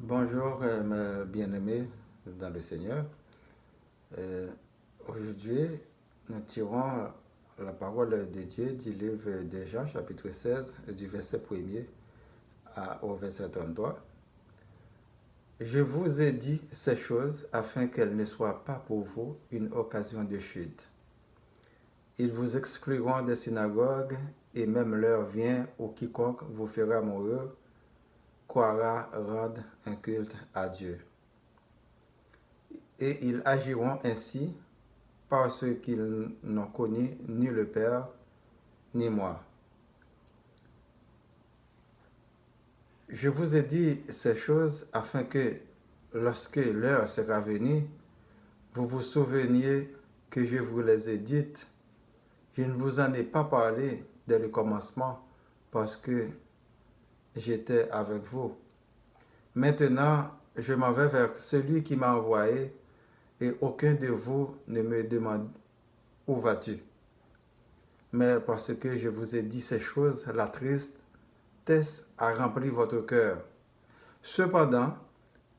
Bonjour, mes bien-aimés dans le Seigneur. Euh, Aujourd'hui, nous tirons la parole de Dieu du livre de Jean, chapitre 16, du verset 1er au verset 33. Je vous ai dit ces choses afin qu'elles ne soient pas pour vous une occasion de chute. Ils vous excluront des synagogues et même l'heure vient où quiconque vous fera mourir croira rendre un culte à Dieu. Et ils agiront ainsi parce qu'ils n'ont connu ni le Père ni moi. Je vous ai dit ces choses afin que, lorsque l'heure sera venue, vous vous souveniez que je vous les ai dites. Je ne vous en ai pas parlé dès le commencement parce que j'étais avec vous. Maintenant, je m'en vais vers celui qui m'a envoyé et aucun de vous ne me demande où vas-tu. Mais parce que je vous ai dit ces choses, la tristesse a rempli votre cœur. Cependant,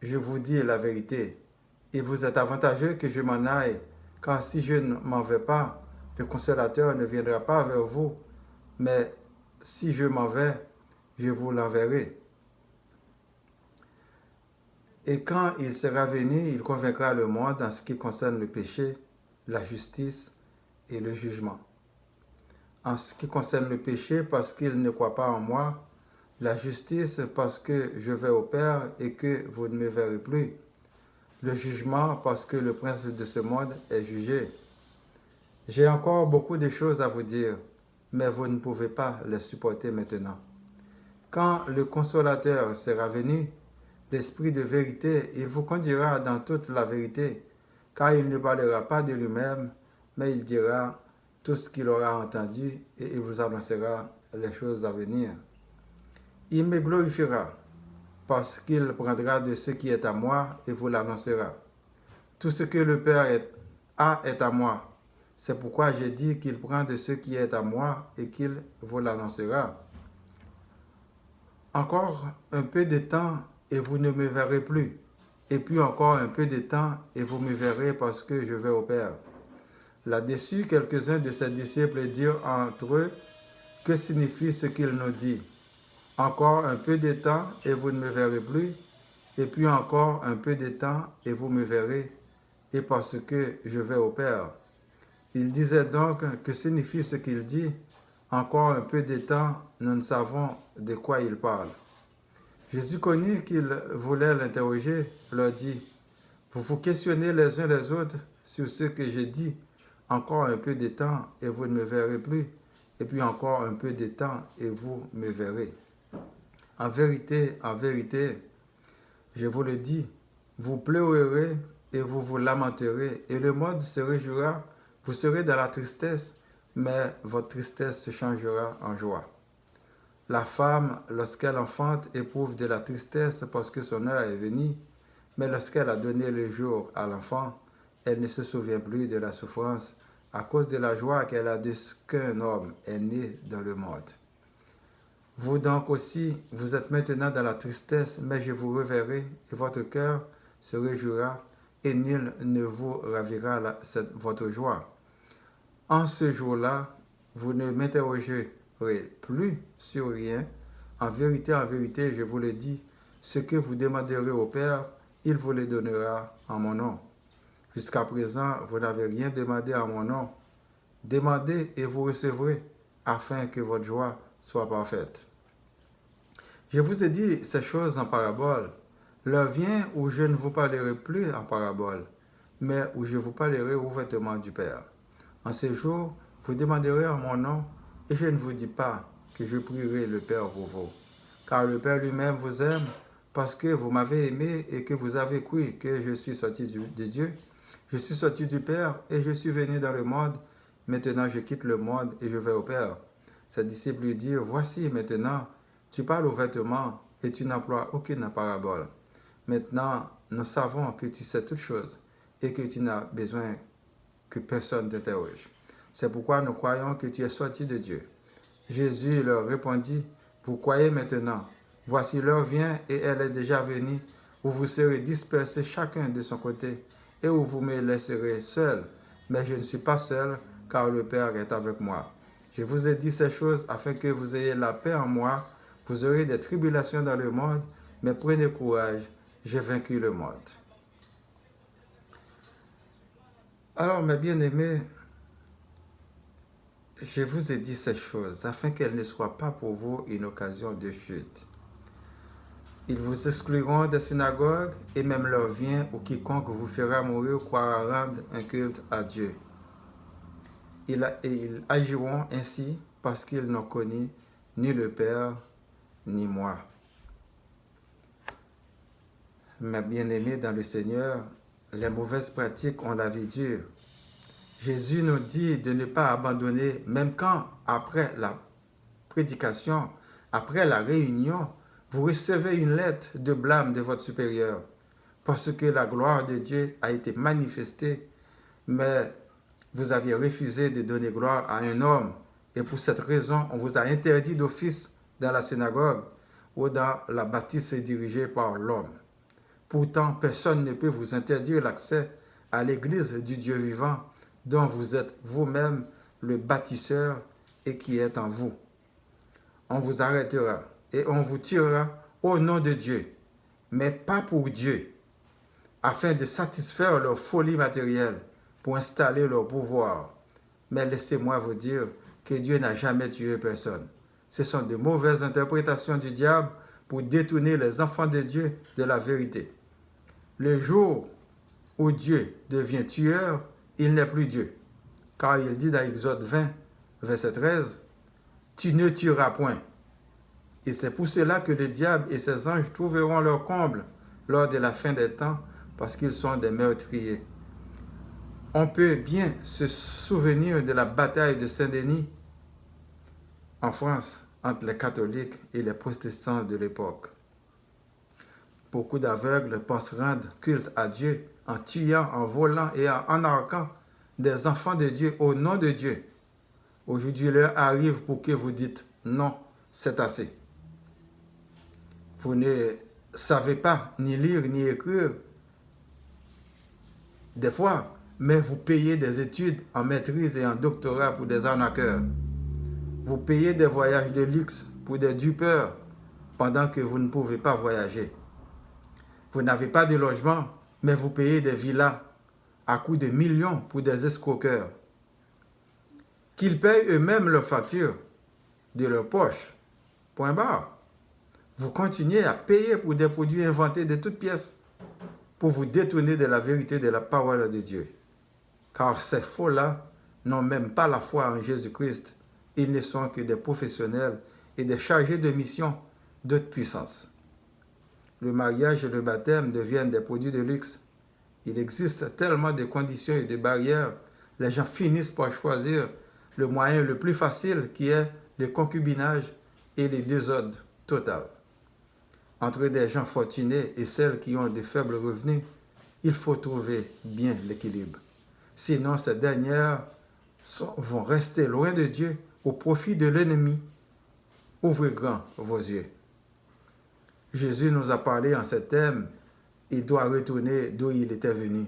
je vous dis la vérité. Il vous est avantageux que je m'en aille, car si je ne m'en vais pas, le consolateur ne viendra pas vers vous. Mais si je m'en vais, je vous l'enverrai. Et quand il sera venu, il convaincra le monde en ce qui concerne le péché, la justice et le jugement. En ce qui concerne le péché, parce qu'il ne croit pas en moi, la justice, parce que je vais au Père et que vous ne me verrez plus, le jugement, parce que le prince de ce monde est jugé. J'ai encore beaucoup de choses à vous dire, mais vous ne pouvez pas les supporter maintenant. Quand le consolateur sera venu, l'Esprit de vérité, il vous conduira dans toute la vérité, car il ne parlera pas de lui-même, mais il dira tout ce qu'il aura entendu et il vous annoncera les choses à venir. Il me glorifiera, parce qu'il prendra de ce qui est à moi et vous l'annoncera. Tout ce que le Père est à moi. C'est pourquoi j'ai dit qu'il prend de ce qui est à moi et qu'il vous l'annoncera. Encore un peu de temps et vous ne me verrez plus. Et puis encore un peu de temps et vous me verrez parce que je vais au Père. Là-dessus, quelques-uns de ses disciples dirent entre eux, que signifie ce qu'il nous dit? Encore un peu de temps et vous ne me verrez plus. Et puis encore un peu de temps et vous me verrez. Et parce que je vais au Père. Il disait donc, que signifie ce qu'il dit? Encore un peu de temps, nous ne savons de quoi il parle. Jésus connut qu'ils voulaient l'interroger, leur dit, vous vous questionnez les uns les autres sur ce que j'ai dit. Encore un peu de temps et vous ne me verrez plus. Et puis encore un peu de temps et vous me verrez. En vérité, je vous le dis, vous pleurerez et vous vous lamenterez et le monde se réjouira. Vous serez dans la tristesse, mais votre tristesse se changera en joie. La femme, lorsqu'elle enfante, éprouve de la tristesse parce que son heure est venue, mais lorsqu'elle a donné le jour à l'enfant, elle ne se souvient plus de la souffrance à cause de la joie qu'elle a de ce qu'un homme est né dans le monde. Vous donc aussi, vous êtes maintenant dans la tristesse, mais je vous reverrai et votre cœur se réjouira et nul ne vous ravira votre joie. En ce jour-là, vous ne m'interrogerez plus sur rien. En vérité, je vous le dis, ce que vous demanderez au Père, il vous le donnera en mon nom. Jusqu'à présent, vous n'avez rien demandé en mon nom. Demandez et vous recevrez, afin que votre joie soit parfaite. Je vous ai dit ces choses en parabole. L'heure vient où je ne vous parlerai plus en parabole, mais où je vous parlerai ouvertement du Père. En ce jour, vous demanderez en mon nom, et je ne vous dis pas que je prierai le Père pour vous. Car le Père lui-même vous aime, parce que vous m'avez aimé et que vous avez cru que je suis sorti de Dieu. Je suis sorti du Père et je suis venu dans le monde. Maintenant, je quitte le monde et je vais au Père. Ses disciples lui dirent, voici maintenant, tu parles ouvertement et tu n'emploies aucune parabole. Maintenant, nous savons que tu sais toutes choses et que tu n'as besoin que personne t'interroge. C'est pourquoi nous croyons que tu es sorti de Dieu. Jésus leur répondit, vous croyez maintenant, voici l'heure vient et elle est déjà venue, où vous serez dispersés chacun de son côté, et où vous me laisserez seul. Mais je ne suis pas seul, car le Père est avec moi. Je vous ai dit ces choses afin que vous ayez la paix en moi. Vous aurez des tribulations dans le monde, mais prenez courage, j'ai vaincu le monde. Alors, mes bien-aimés, je vous ai dit ces choses afin qu'elles ne soient pas pour vous une occasion de chute. Ils vous excluront des synagogues et même l'heure vient où quiconque vous fera mourir croira rendre un culte à Dieu. Ils agiront ainsi parce qu'ils n'ont connu ni le Père ni moi. Mes bien-aimés dans le Seigneur, les mauvaises pratiques ont la vie dure. Jésus nous dit de ne pas abandonner, même quand, après la prédication, après la réunion, vous recevez une lettre de blâme de votre supérieur, parce que la gloire de Dieu a été manifestée, mais vous aviez refusé de donner gloire à un homme, et pour cette raison, on vous a interdit d'office dans la synagogue ou dans la bâtisse dirigée par l'homme. Pourtant, personne ne peut vous interdire l'accès à l'église du Dieu vivant, dont vous êtes vous-même le bâtisseur et qui est en vous. On vous arrêtera et on vous tirera au nom de Dieu, mais pas pour Dieu, afin de satisfaire leur folie matérielle, pour installer leur pouvoir. Mais laissez-moi vous dire que Dieu n'a jamais tué personne. Ce sont de mauvaises interprétations du diable pour détourner les enfants de Dieu de la vérité. Le jour où Dieu devient tueur, il n'est plus Dieu. Car il dit dans Exode 20, verset 13, « Tu ne tueras point. » Et c'est pour cela que le diable et ses anges trouveront leur comble lors de la fin des temps, parce qu'ils sont des meurtriers. On peut bien se souvenir de la bataille de Saint-Denis en France entre les catholiques et les protestants de l'époque. Beaucoup d'aveugles pensent rendre culte à Dieu en tuant, en volant et en arquant des enfants de Dieu au nom de Dieu. Aujourd'hui, l'heure arrive pour que vous dites non, c'est assez. Vous ne savez pas ni lire ni écrire des fois, mais vous payez des études en maîtrise et en doctorat pour des arnaqueurs. Vous payez des voyages de luxe pour des dupeurs pendant que vous ne pouvez pas voyager. Vous n'avez pas de logement, mais vous payez des villas à coût de millions pour des escroqueurs. Qu'ils payent eux-mêmes leurs factures de leur poche. Point barre. Vous continuez à payer pour des produits inventés de toutes pièces pour vous détourner de la vérité de la parole de Dieu. Car ces faux-là n'ont même pas la foi en Jésus-Christ. Ils ne sont que des professionnels et des chargés de mission d'autres puissances. Le mariage et le baptême deviennent des produits de luxe. Il existe tellement de conditions et de barrières. Les gens finissent par choisir le moyen le plus facile qui est le concubinage et le désordre total. Entre des gens fortunés et celles qui ont de faibles revenus, il faut trouver bien l'équilibre. Sinon, ces dernières vont rester loin de Dieu au profit de l'ennemi. Ouvrez grand vos yeux. Jésus nous a parlé en ces termes. Il doit retourner d'où il était venu,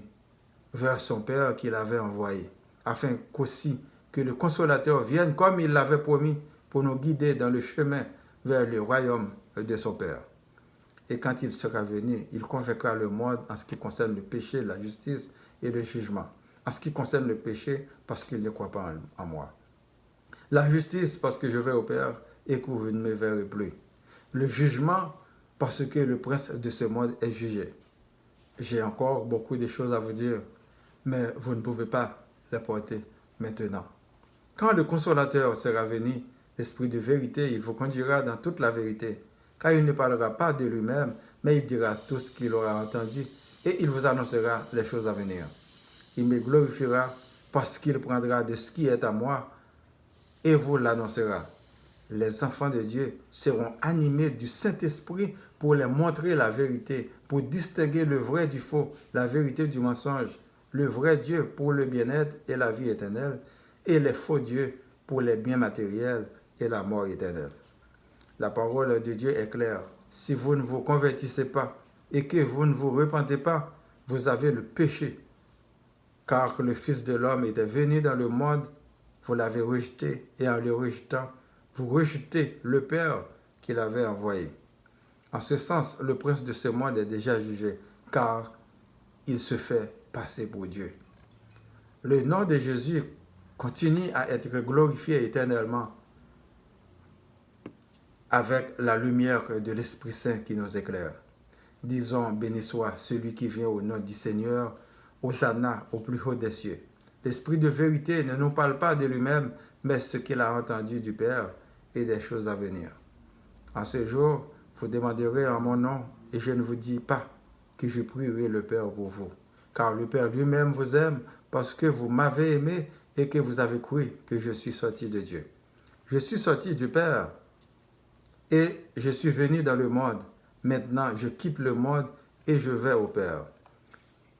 vers son Père qu'il avait envoyé, afin qu'aussi que le Consolateur vienne comme il l'avait promis pour nous guider dans le chemin vers le royaume de son Père. Et quand il sera venu, il convaincra le monde en ce qui concerne le péché, la justice et le jugement. En ce qui concerne le péché, parce qu'il ne croit pas en moi. La justice, parce que je vais au Père et que vous ne me verrez plus. Le jugement, parce que le prince de ce monde est jugé. J'ai encore beaucoup de choses à vous dire, mais vous ne pouvez pas les porter maintenant. Quand le Consolateur sera venu, l'Esprit de vérité, il vous conduira dans toute la vérité, car il ne parlera pas de lui-même, mais il dira tout ce qu'il aura entendu, et il vous annoncera les choses à venir. Il me glorifiera parce qu'il prendra de ce qui est à moi, et vous l'annoncera. Les enfants de Dieu seront animés du Saint-Esprit pour les montrer la vérité, pour distinguer le vrai du faux, la vérité du mensonge, le vrai Dieu pour le bien-être et la vie éternelle, et les faux dieux pour les biens matériels et la mort éternelle. La parole de Dieu est claire. Si vous ne vous convertissez pas, et que vous ne vous repentez pas, vous avez le péché. Car le Fils de l'homme était venu dans le monde, vous l'avez rejeté, et en le rejetant, vous rejetez le Père qui l'avait envoyé. En ce sens, le prince de ce monde est déjà jugé, car il se fait passer pour Dieu. Le nom de Jésus continue à être glorifié éternellement avec la lumière de l'Esprit Saint qui nous éclaire. Disons, béni soit celui qui vient au nom du Seigneur, Hosanna au plus haut des cieux. L'Esprit de vérité ne nous parle pas de lui-même, mais ce qu'il a entendu du Père et des choses à venir. En ce jour, vous demanderez en mon nom, et je ne vous dis pas que je prierai le Père pour vous, car le Père lui-même vous aime parce que vous m'avez aimé et que vous avez cru que je suis sorti de Dieu. Je suis sorti du Père et je suis venu dans le monde. Maintenant, je quitte le monde et je vais au Père.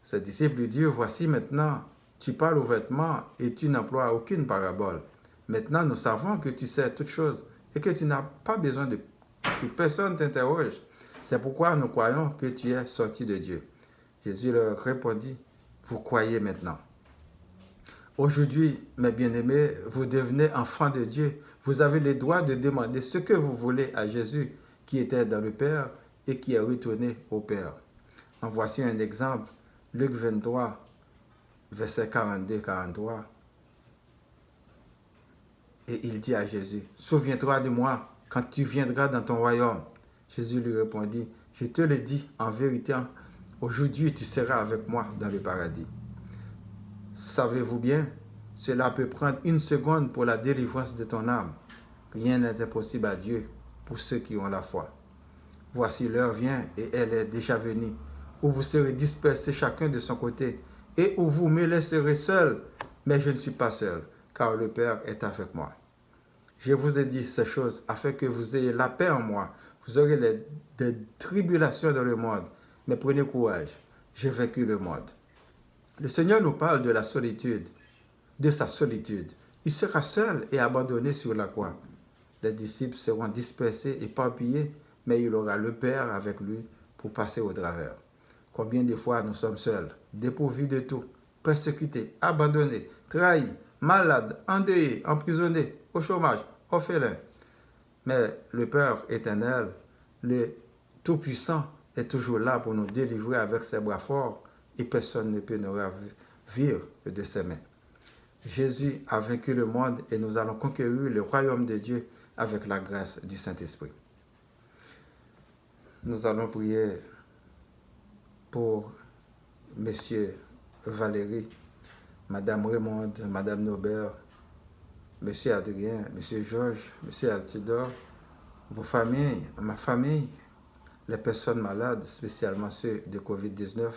Ses disciples lui dirent, voici maintenant, tu parles ouvertement et tu n'emploies aucune parabole. Maintenant, nous savons que tu sais toutes choses et que tu n'as pas besoin que personne t'interroge. C'est pourquoi nous croyons que tu es sorti de Dieu. Jésus leur répondit, vous croyez maintenant. Aujourd'hui, mes bien-aimés, vous devenez enfants de Dieu. Vous avez le droit de demander ce que vous voulez à Jésus qui était dans le Père et qui est retourné au Père. En voici un exemple. Luc 23, verset 42-43. Et il dit à Jésus, souviens-toi de moi quand tu viendras dans ton royaume. Jésus lui répondit, je te le dis en vérité, aujourd'hui tu seras avec moi dans le paradis. Savez-vous bien, cela peut prendre 1 seconde pour la délivrance de ton âme. Rien n'est impossible à Dieu pour ceux qui ont la foi. Voici l'heure vient et elle est déjà venue, où vous serez dispersés chacun de son côté, et où vous me laisserez seul, mais je ne suis pas seul, car le Père est avec moi. Je vous ai dit ces choses afin que vous ayez la paix en moi. Vous aurez des tribulations dans le monde, mais prenez courage, j'ai vaincu le monde. Le Seigneur nous parle de la solitude, de sa solitude. Il sera seul et abandonné sur la croix. Les disciples seront dispersés, éparpillés, mais il aura le Père avec lui pour passer au travers. Combien de fois nous sommes seuls, dépourvus de tout, persécutés, abandonnés, trahis, malades, endeuillés, emprisonnés, au chômage, orphelins. Mais le Père éternel, le Tout-Puissant, est toujours là pour nous délivrer avec ses bras forts et personne ne peut nous ravir de ses mains. Jésus a vaincu le monde et nous allons conquérir le royaume de Dieu avec la grâce du Saint-Esprit. Nous allons prier pour Monsieur Valérie, Madame Raymond, Madame Nobert, Monsieur Adrien, Monsieur Georges, Monsieur Altidor, vos familles, ma famille, les personnes malades, spécialement ceux de COVID-19,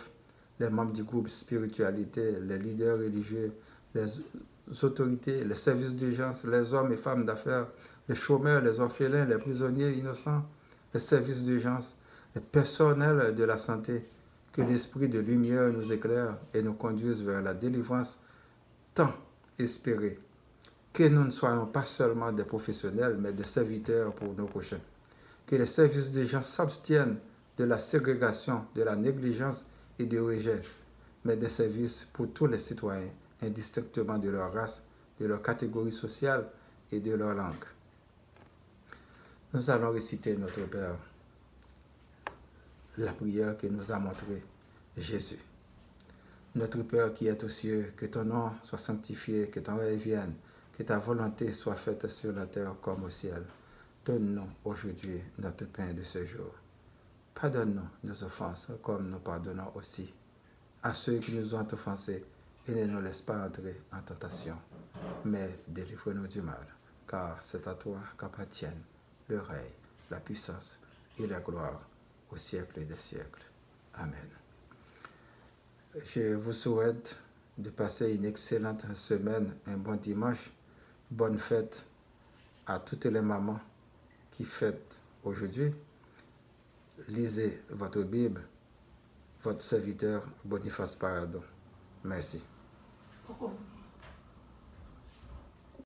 les membres du groupe spiritualité, les leaders religieux, les autorités, les services d'urgence, les hommes et femmes d'affaires, les chômeurs, les orphelins, les prisonniers innocents, les services d'urgence, les personnels de la santé, que l'esprit de lumière nous éclaire et nous conduise vers la délivrance tant espérée. Que nous ne soyons pas seulement des professionnels, mais des serviteurs pour nos prochains. Que les services d'urgence s'abstiennent de la ségrégation, de la négligence et du rejet, mais des services pour tous les citoyens, indistinctement de leur race, de leur catégorie sociale et de leur langue. Nous allons réciter notre Père, la prière que nous a montrée Jésus. Notre Père qui es aux cieux, que ton nom soit sanctifié, que ton règne vienne, que ta volonté soit faite sur la terre comme au ciel. Donne-nous aujourd'hui notre pain de ce jour. Pardonne-nous nos offenses comme nous pardonnons aussi à ceux qui nous ont offensés et ne nous laisse pas entrer en tentation, mais délivre-nous du mal, car c'est à toi qu'appartiennent le règne, la puissance et la gloire au siècle des siècles. Amen. Je vous souhaite de passer une excellente semaine, un bon dimanche, bonne fête à toutes les mamans qui fêtent aujourd'hui. Lisez votre Bible, votre serviteur Boniface Paradon. Merci. Pourquoi?